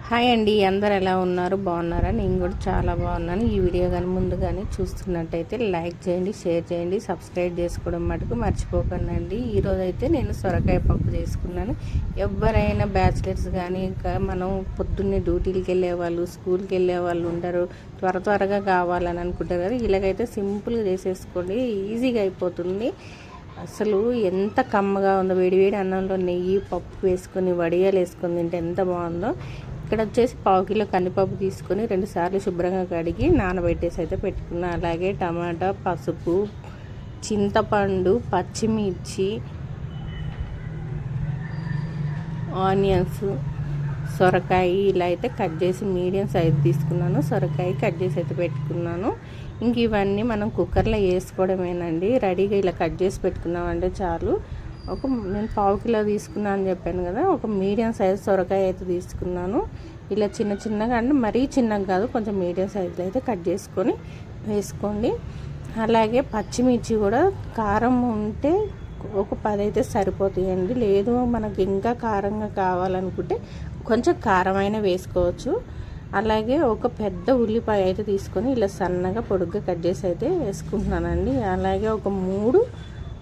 Hi అండి, అందరు ఎలా ఉన్నారు? బాగున్నారా? నేను కూడా చాలా బాగున్నాను. ఈ వీడియో కానీ ముందుగానే చూస్తున్నట్టయితే లైక్ చేయండి, షేర్ చేయండి, సబ్స్క్రైబ్ చేసుకోవడం మటుకు మర్చిపోకండి. ఈరోజు అయితే నేను సొరకాయ పప్పు చేసుకున్నాను. ఎవరైనా బ్యాచిలర్స్ కానీ ఇంకా మనం పొద్దున్నే డ్యూటీలకు వెళ్ళే వాళ్ళు, స్కూల్కి వెళ్ళే వాళ్ళు ఉంటారు, త్వరగా కావాలని అనుకుంటారు కదా. ఇలాగైతే సింపుల్గా చేసేసుకోండి, ఈజీగా అయిపోతుంది. అసలు ఎంత కమ్మగా ఉందో, వేడివేడి అన్నంలో నెయ్యి పప్పు వేసుకొని వడియాలు వేసుకొని తింటే ఎంత బాగుందో. ఇక్కడ వచ్చేసి పావు కిలో కందిపప్పు తీసుకొని 2 సార్లు శుభ్రంగా కడిగి నానబెట్టేసి అయితే పెట్టుకున్నా. అలాగే టమాటా, పసుపు, చింతపండు, పచ్చిమిర్చి, ఆనియన్స్, సొరకాయ ఇలా అయితే కట్ చేసి మీడియం సైజ్ తీసుకున్నాను. సొరకాయ కట్ చేసి అయితే పెట్టుకున్నాను. ఇంక ఇవన్నీ మనం కుక్కర్లో వేసుకోవడమేనండి. రెడీగా ఇలా కట్ చేసి పెట్టుకున్నామంటే చాలు. నేను పావు కిలో తీసుకున్నాను అని చెప్పాను కదా, ఒక మీడియం సైజ్ సొరకాయ అయితే తీసుకున్నాను. ఇలా చిన్నగా అంటే మరీ చిన్నగా కాదు, కొంచెం మీడియం సైజులో అయితే కట్ చేసుకొని వేసుకోండి. అలాగే పచ్చిమిర్చి కూడా కారం ఉంటే ఒక 10 అయితే సరిపోతాయండి. లేదు మనకి ఇంకా కారంగా కావాలనుకుంటే కొంచెం కారమైన వేసుకోవచ్చు. అలాగే ఒక పెద్ద ఉల్లిపాయ అయితే తీసుకొని ఇలా సన్నగా పొడుగ్గా కట్ చేసి అయితే వేసుకుంటున్నానండి. అలాగే ఒక 3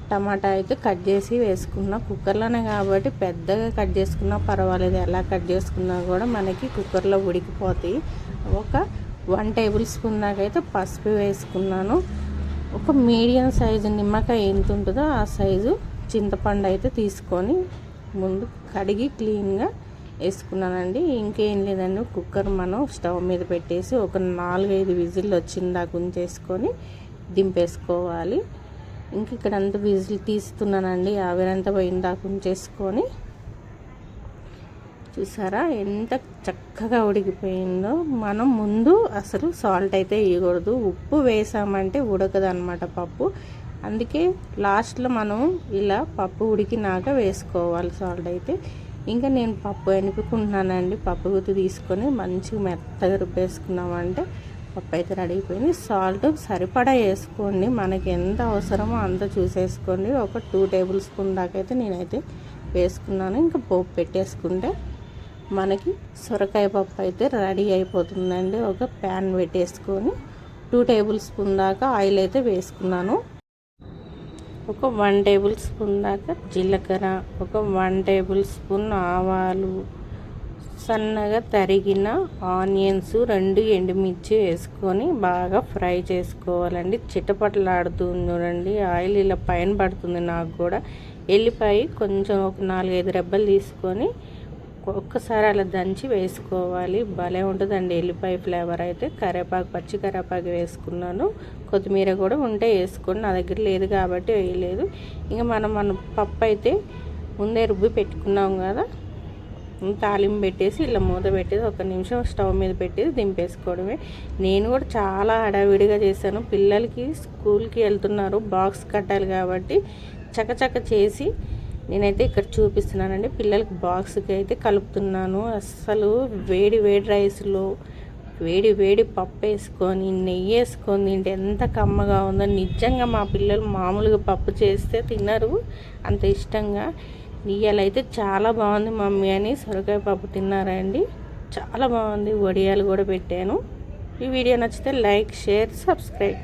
టమాటా అయితే కట్ చేసి వేసుకున్నా. కుక్కర్లోనే కాబట్టి పెద్దగా కట్ చేసుకున్నా పర్వాలేదు, ఎలా కట్ చేసుకున్నా కూడా మనకి కుక్కర్లో ఉడికిపోతాయి. ఒక 1 టేబుల్ స్పూన్ దాకా అయితే పసుపు వేసుకున్నాను. ఒక మీడియం సైజు నిమ్మకాయ ఎంత ఉంటుందో ఆ సైజు చింతపండు అయితే తీసుకొని ముందు కడిగి క్లీన్గా వేసుకున్నానండి. ఇంకేం లేదండి, కుక్కర్ మనం స్టవ్ మీద పెట్టేసి ఒక 4-5 విజిల్ వచ్చిందాక ఉంచేసుకొని దింపేసుకోవాలి. ఇంక ఇక్కడ అంతా విజిల్ తీస్తున్నానండి, ఆవిరంతా పోయిందాక ఉంచేసుకొని. చూసారా ఎంత చక్కగా ఉడికిపోయిందో. మనం ముందు అసలు సాల్ట్ అయితే వేయకూడదు, ఉప్పు వేసామంటే ఉడకదు అనమాట పప్పు. అందుకే లాస్ట్లో మనం ఇలా పప్పు ఉడికినాక వేసుకోవాలి సాల్ట్ అయితే. ఇంకా నేను పప్పు ఎనుపుకుంటున్నానండి. పప్పు గుత్తి తీసుకొని మంచిగా మెత్తగా రుబ్బేసుకున్నామంటే పప్పు అయితే రెడీ అయిపోయింది. సాల్ట్ సరిపడా వేసుకోండి, మనకి ఎంత అవసరమో అంత చూసేసుకోండి. ఒక 2 టేబుల్ స్పూన్ దాకా అయితే నేనైతే వేసుకున్నాను. ఇంకా పోపు పెట్టేసుకుంటే మనకి సొరకాయ పప్పు అయితే రెడీ అయిపోతుందండి. ఒక ప్యాన్ పెట్టేసుకొని 2 టేబుల్ స్పూన్ దాకా ఆయిల్ అయితే వేసుకున్నాను. ఒక 1 టేబుల్ స్పూన్ దాకా జీలకర్ర, ఒక 1 టేబుల్ స్పూన్ ఆవాలు, సన్నగా తరిగిన ఆనియన్స్, 2 ఎండుమిర్చి వేసుకొని బాగా ఫ్రై చేసుకోవాలండి. చిటపటలాడుతుంది చూడండి, ఆయిల్ ఇలా పైన పడుతుంది నాకు కూడా. ఎల్లిపాయ కొంచెం ఒక 4-5 రెబ్బలు తీసుకొని ఒక్కసారి అలా దంచి వేసుకోవాలి. భలే ఉంటుందండి ఎల్లిపాయ ఫ్లేవర్ అయితే. కరివేపాకు, పచ్చి కరివేపాకు వేసుకున్నాను. కొత్తిమీర కూడా ఉంటే వేసుకోండి, నా దగ్గర లేదు కాబట్టి వేయలేదు. ఇంకా మన పప్పు అయితే ముందే రుబ్బి పెట్టుకున్నాం కదా, తాలింపు పెట్టేసి ఇలా మూత పెట్టేసి 1 నిమిషం స్టవ్ మీద పెట్టేసి దింపేసుకోవడమే. నేను కూడా చాలా హడావిడిగా చేశాను. పిల్లలకి స్కూల్కి వెళ్తున్నారు, బాక్స్ కట్టాలి కాబట్టి చకచక చేసి నేనైతే ఇక్కడ చూపిస్తున్నానండి. పిల్లలకి బాక్స్కి అయితే కలుపుతున్నాను. అస్సలు వేడి రైస్లో వేడి పప్పు వేసుకొని నెయ్యి వేసుకొని తింటే ఎంత కమ్మగా ఉందో. నిజంగా మా పిల్లలు మామూలుగా పప్పు చేస్తే తినరు అంత ఇష్టంగా. ఇయ్యాలైతే చాలా బాగుంది మమ్మీ అని సొరకాయ పప్పు తిన్నారండి, చాలా బాగుంది. వడియాలు కూడా పెట్టాను. ఈ వీడియో నచ్చితే లైక్, షేర్, సబ్స్క్రైబ్.